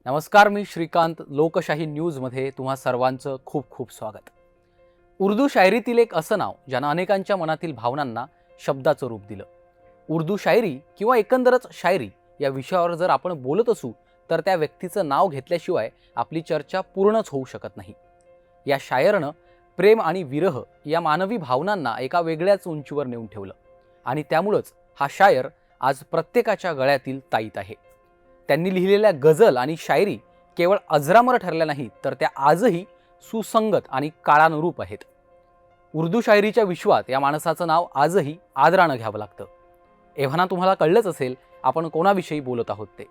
नमस्कार, मी श्रीकांत. लोकशाही न्यूजमध्ये तुम्हा सर्वांचं खूप खूप स्वागत. उर्दू शायरीतील एक असं नाव ज्यानं अनेकांच्या मनातील भावनांना शब्दाचं रूप दिलं. उर्दू शायरी किंवा एकंदरच शायरी या विषयावर जर आपण बोलत असू तर त्या व्यक्तीचं नाव घेतल्याशिवाय आपली चर्चा पूर्णच होऊ शकत नाही. या शायरनं प्रेम आणि विरह या मानवी भावनांना एका वेगळ्याच उंचीवर नेऊन ठेवलं आणि त्यामुळंच हा शायर आज प्रत्येकाच्या गळ्यातील ताईत आहे. त्यांनी लिहिलेल्या गझल आणि शायरी केवळ अजरामर ठरल्या नाहीत, तर त्या आजही सुसंगत आणि काळानुरूप आहेत. उर्दू शायरीच्या विश्वात या माणसाचं नाव आजही आदरानं घ्यावं लागतं. एव्हाना तुम्हाला कळलंच असेल आपण कोणाविषयी बोलत आहोत ते.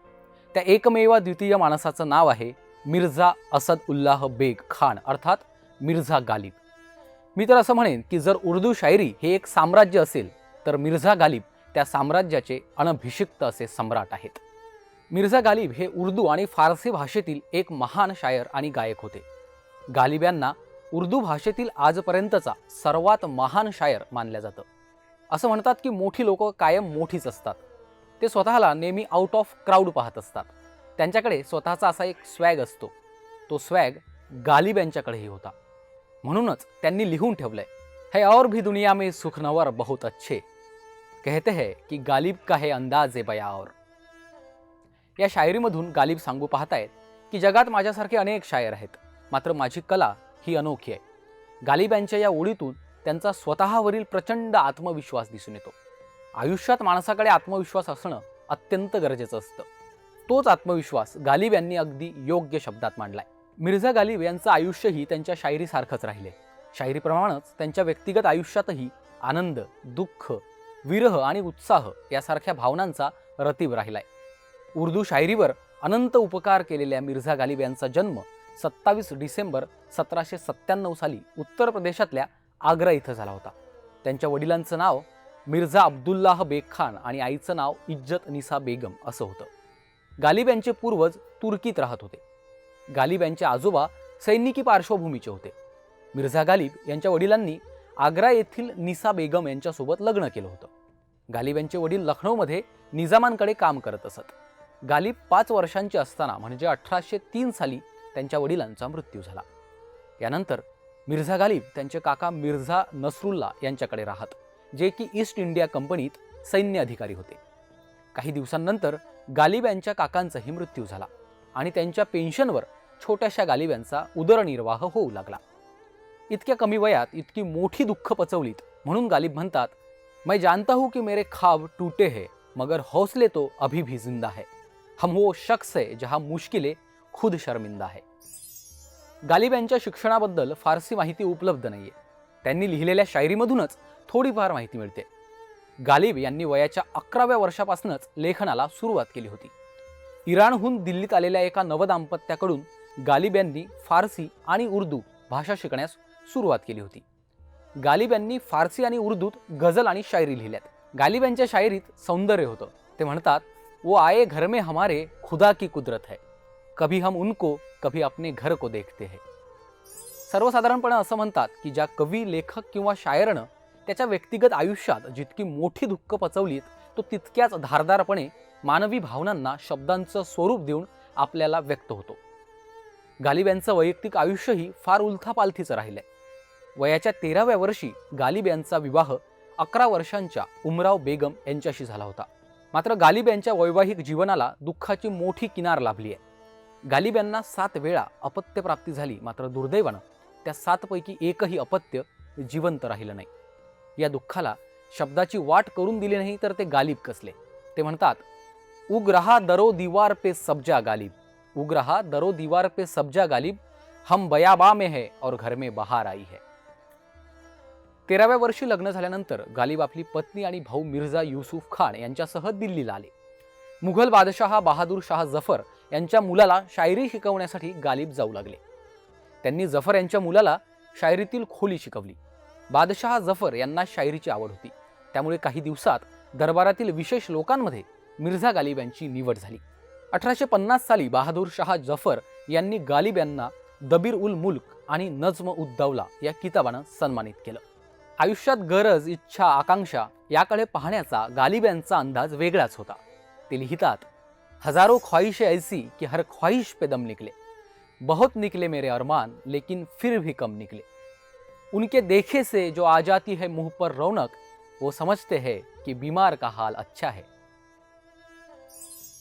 त्या एकमेव द्वितीय माणसाचं नाव आहे मिर्झा असद उल्लाह बेग खान, अर्थात मिर्झा गालिब. मी तर असं म्हणेन की जर उर्दू शायरी हे एक साम्राज्य असेल तर मिर्झा गालिब त्या साम्राज्याचे अनभिषिक्त असे सम्राट आहेत. मिर्झा गालिब हे उर्दू आणि फारसी भाषेतील एक महान शायर आणि गायक होते. गालिब यांना उर्दू भाषेतील आजपर्यंतचा सर्वात महान शायर मानलं जातं. असं म्हणतात की मोठी लोक कायम मोठीच असतात. ते स्वतःला नेहमी आउट ऑफ क्राऊड पाहत असतात. त्यांच्याकडे स्वतःचा असा एक स्वॅग असतो. तो स्वॅग गालिब यांच्याकडेही होता. म्हणूनच त्यांनी लिहून ठेवलंय, है और भी दुनिया में सुखनवर बहुत अच्छे, कहते हैं की गालिब का है अंदाज बया और. या शायरीमधून गालिब सांगू पाहतायत की जगात माझ्यासारखे अनेक शायर आहेत, मात्र माझी कला ही अनोखी आहे. गालिब यांच्या या ओळीतून त्यांचा स्वतःवरील प्रचंड आत्मविश्वास दिसून येतो. आयुष्यात माणसाकडे आत्मविश्वास असणं अत्यंत गरजेचं असतं. तोच आत्मविश्वास गालिब यांनी अगदी योग्य शब्दात मांडलाय. मिर्झा गालिब यांचं आयुष्यही त्यांच्या शायरीसारखंच राहिले. शायरीप्रमाणेच त्यांच्या व्यक्तिगत आयुष्यातही आनंद, दुःख, विरह आणि उत्साह यासारख्या भावनांचा रतीब राहिलाय. उर्दू शायरीवर अनंत उपकार केलेल्या मिर्झा गालिब यांचा जन्म 27 डिसेंबर 1797 साली उत्तर प्रदेशातल्या आग्रा इथं झाला होता. त्यांच्या वडिलांचं नाव मिर्झा अब्दुल्लाह बेग खान आणि आईचं नाव इज्जत निसा बेगम असं होतं. गालिब यांचे पूर्वज तुर्कीत राहत होते. गालिब यांचे आजोबा सैनिकी पार्श्वभूमीचे होते. मिर्झा गालिब यांच्या वडिलांनी आग्रा येथील निसा बेगम यांच्यासोबत लग्न केलं होतं. गालिब यांचे वडील लखनौमध्ये निजामांकडे काम करत असत. गालिब 5 वर्षांचे असताना म्हणजे 1803 साली त्यांच्या वडिलांचा मृत्यू झाला. यानंतर मिर्झा गालिब त्यांचे काका मिर्झा नसरुल्ला यांच्याकडे राहत, जे की ईस्ट इंडिया कंपनीत सैन्य अधिकारी होते. काही दिवसांनंतर गालिब यांच्या काकांचाही मृत्यू झाला आणि त्यांच्या पेन्शनवर छोट्याशा गालिब यांचा उदरनिर्वाह होऊ लागला. इतक्या कमी वयात इतकी मोठी दुःख पचवलीत म्हणून गालिब म्हणतात, मैं जानता हूं कि मेरे ख्वाब टूटे हैं मगर हौसले तो अभी भी जिंदा है. हम वो शख्स है जहां मुश्किलें खुद शर्मिंदा है. गालिब यांच्या शिक्षणाबद्दल फारसी माहिती उपलब्ध नाहीये. त्यांनी लिहिलेल्या शायरीमधूनच थोडीफार माहिती मिळते. गालिब यांनी वयाच्या 11व्या वर्षापासूनच लेखनाला सुरुवात केली होती. इराणहून दिल्लीत आलेल्या एका नवदाम्पत्याकडून गालिब यांनी फारसी आणि उर्दू भाषा शिकण्यास सुरुवात केली होती. गालिब यांनी फारसी आणि उर्दूत गझल आणि शायरी लिहिल्यात. गालिब यांच्या शायरीत सौंदर्य होतं. ते म्हणतात, वो आए घर में हमारे खुदा की कुदरत है, कभी हम उनको कभी अपने घर को देखते हैं. सर्वसाधारणपणे असं म्हणतात की ज्या कवी, लेखक किंवा शायरनं त्याच्या व्यक्तिगत आयुष्यात जितकी मोठी दुःख पचवलीत, तो तितक्याच धारदारपणे मानवी भावनांना शब्दांचं स्वरूप देऊन आपल्याला व्यक्त होतो. गालिब यांचं वैयक्तिक आयुष्यही फार उलथापालथीचं राहिलंय. वयाच्या 13व्या वर्षी गालिब यांचा विवाह 11 वर्षांच्या उमराव बेगम यांच्याशी झाला होता. मात्र गालिब यांच्या वैवाहिक जीवनाला दुःखाची मोठी किनार लाभली आहे. गालिब यांना 7 वेळा अपत्य प्राप्ती झाली, मात्र दुर्दैवानं त्या 7 पैकी एकही अपत्य जिवंत राहिलं नाही. या दुःखाला शब्दाची वाट करून दिली नाही तर ते गालिब कसले. ते म्हणतात, उग रहा दरो दीवार पे सब्जा गालिब, उग रहा दरो दीवार पे सब्जा गालिब, हम बयाबा में है और घर में बहार आई है. 13व्या वर्षी लग्न झाल्यानंतर गालिब आपली पत्नी आणि भाऊ मिर्झा युसुफ खान यांच्यासह दिल्लीला आले. मुघल बादशाह बहादूर शाह जफर यांच्या मुलाला शायरी शिकवण्यासाठी गालिब जाऊ लागले. त्यांनी जफर यांच्या मुलाला शायरीतील खोली शिकवली. बादशाह जफर यांना शायरीची आवड होती, त्यामुळे काही दिवसात दरबारातील विशेष लोकांमध्ये मिर्झा गालिब यांची निवड झाली. 1850 साली बहादूर शाह जफर यांनी गालिब यांना दबीर उल मुल्क आणि नज्म उद दौला या किताबानं सन्मानित केलं. आयुष्यात गरज, इच्छा, आकांक्षा याकडे पाहण्याचा गालिब यांचा अंदाज वेगळाच होता. ते लिहितात, हजारों ख्वाहिशें ऐसी कि हर ख्वाहिश पे दम निकले, बहुत निकले मेरे अरमान लेकिन फिर भी कम निकले, उनके देखे से जो आ जाती है मुंह पर रौनक, वो समझते हैं कि बीमार का हाल अच्छा है.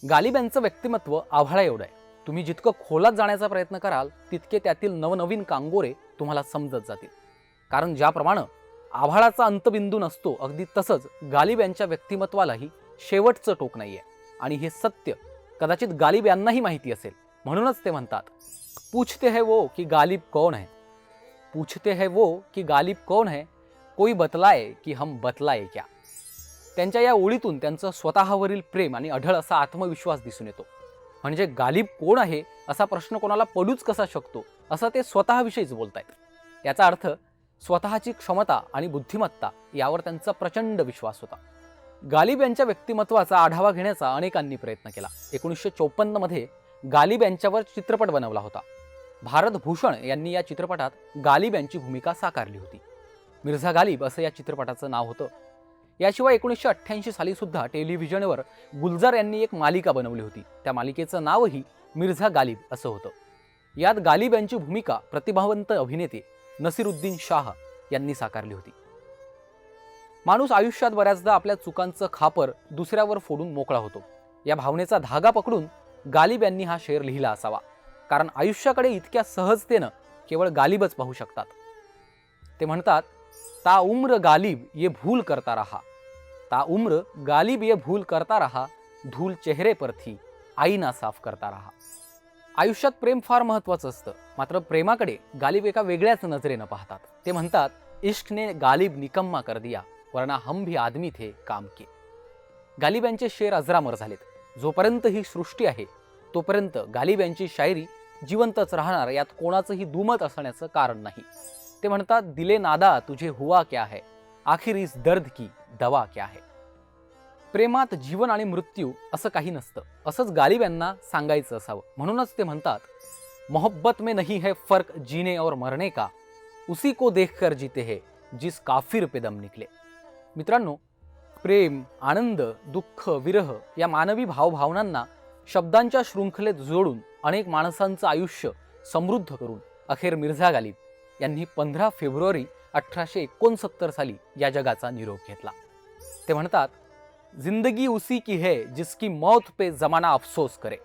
गालिब यांचं व्यक्तिमत्व आभाळा एवढं आहे. तुम्ही जितकं खोलात जाण्याचा प्रयत्न कराल तितके त्यातील नवनवीन कांगोरे तुम्हाला समजत जातील. कारण ज्याप्रमाणे आभाळाचा अंतबिंदू नसतो, अगदी तसंच गालिब यांच्या व्यक्तिमत्वालाही शेवटचं टोक नाहीये. आणि हे सत्य कदाचित गालिब यांनाही माहिती असेल. म्हणूनच ते म्हणतात, पूछते हैं वो कि गालिब कौन है, पूछते हैं वो कि गालिब कौन है, कोई बतलाए कि हम बतलाए क्या. त्यांच्या या ओळीतून त्यांचं स्वतःवरील प्रेम आणि अढळ असा आत्मविश्वास दिसून येतो. म्हणजे गालिब कोण आहे असा प्रश्न कोणाला पडूच कसा शकतो, असं ते स्वतःविषयीच बोलतायत. याचा अर्थ स्वतःची क्षमता आणि बुद्धिमत्ता यावर त्यांचा प्रचंड विश्वास होता. गालिब यांच्या व्यक्तिमत्वाचा आढावा घेण्याचा अनेकांनी प्रयत्न केला. 1954 मध्ये गालिब यांच्यावर चित्रपट बनवला होता. भारत भूषण यांनी या चित्रपटात गालिब यांची भूमिका साकारली होती. मिर्झा गालिब असं या चित्रपटाचं नाव होतं. याशिवाय 1988 साली सुद्धा टेलिव्हिजनवर गुलजार यांनी एक मालिका बनवली होती. त्या मालिकेचं नावही मिर्झा गालिब असं होतं. यात गालिब यांची भूमिका प्रतिभावंत अभिनेते नसीरुद्दीन शाह यांनी साकारली होती. माणूस आयुष्यात बऱ्याचदा आपल्या चुकांचं खापर दुसऱ्यावर फोडून मोकळा होतो. या भावनेचा धागा पकडून गालिब यांनी हा शेर लिहिला असावा. कारण आयुष्याकडे इतक्या सहजतेनं केवळ गालिबच पाहू शकतात. ते म्हणतात, ता उम्र गालिब ये भूल करता रहा, ता उम्र गालिब ये भूल करता रहा, धूल चेहरे पर थी आईना साफ करता रहा. आयुष्यात प्रेम फार महत्त्वाचं असतं. मात्र प्रेमाकडे गालिब एका वेगळ्याच नजरेनं पाहतात. ते म्हणतात, इश्क ने गालिब निकम्मा कर दिया, वरना हम भी आदमी थे काम के. गालिब यांचे शेर अजरामर झालेत. जोपर्यंत ही सृष्टी आहे तोपर्यंत गालिब यांची शायरी जिवंतच राहणार, यात कोणाचंही दुमत असण्याचं कारण नाही. ते म्हणतात, दिले नादा तुझे हुआ क्या है, आखिर इस दर्द की दवा क्या है. प्रेमात जीवन आणि मृत्यू असं काही नसतं, असंच गालिब यांना सांगायचं असावं. म्हणूनच ते म्हणतात, मोहब्बत में नहीं है फर्क जीने और मरने का, उसी को देखकर जीते हैं जिस काफिर पे दम निकले. मित्रांनो, प्रेम, आनंद, दुःख, विरह या मानवी भावभावनांना शब्दांच्या शृंखलेत जोडून अनेक माणसांचं आयुष्य समृद्ध करून अखेर मिर्झा गालिब यांनी 15 फेब्रुवारी 1869 साली या जगाचा निरोप घेतला. ते म्हणतात, जिंदगी उसी की है जिसकी मौत पे जमाना अफसोस करे,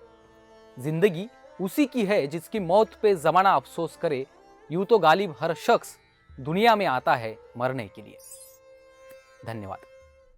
जिंदगी उसी की है जिसकी मौत पे जमाना अफसोस करे, यूं तो गालिब हर शख्स दुनिया में आता है मरने के लिए. धन्यवाद.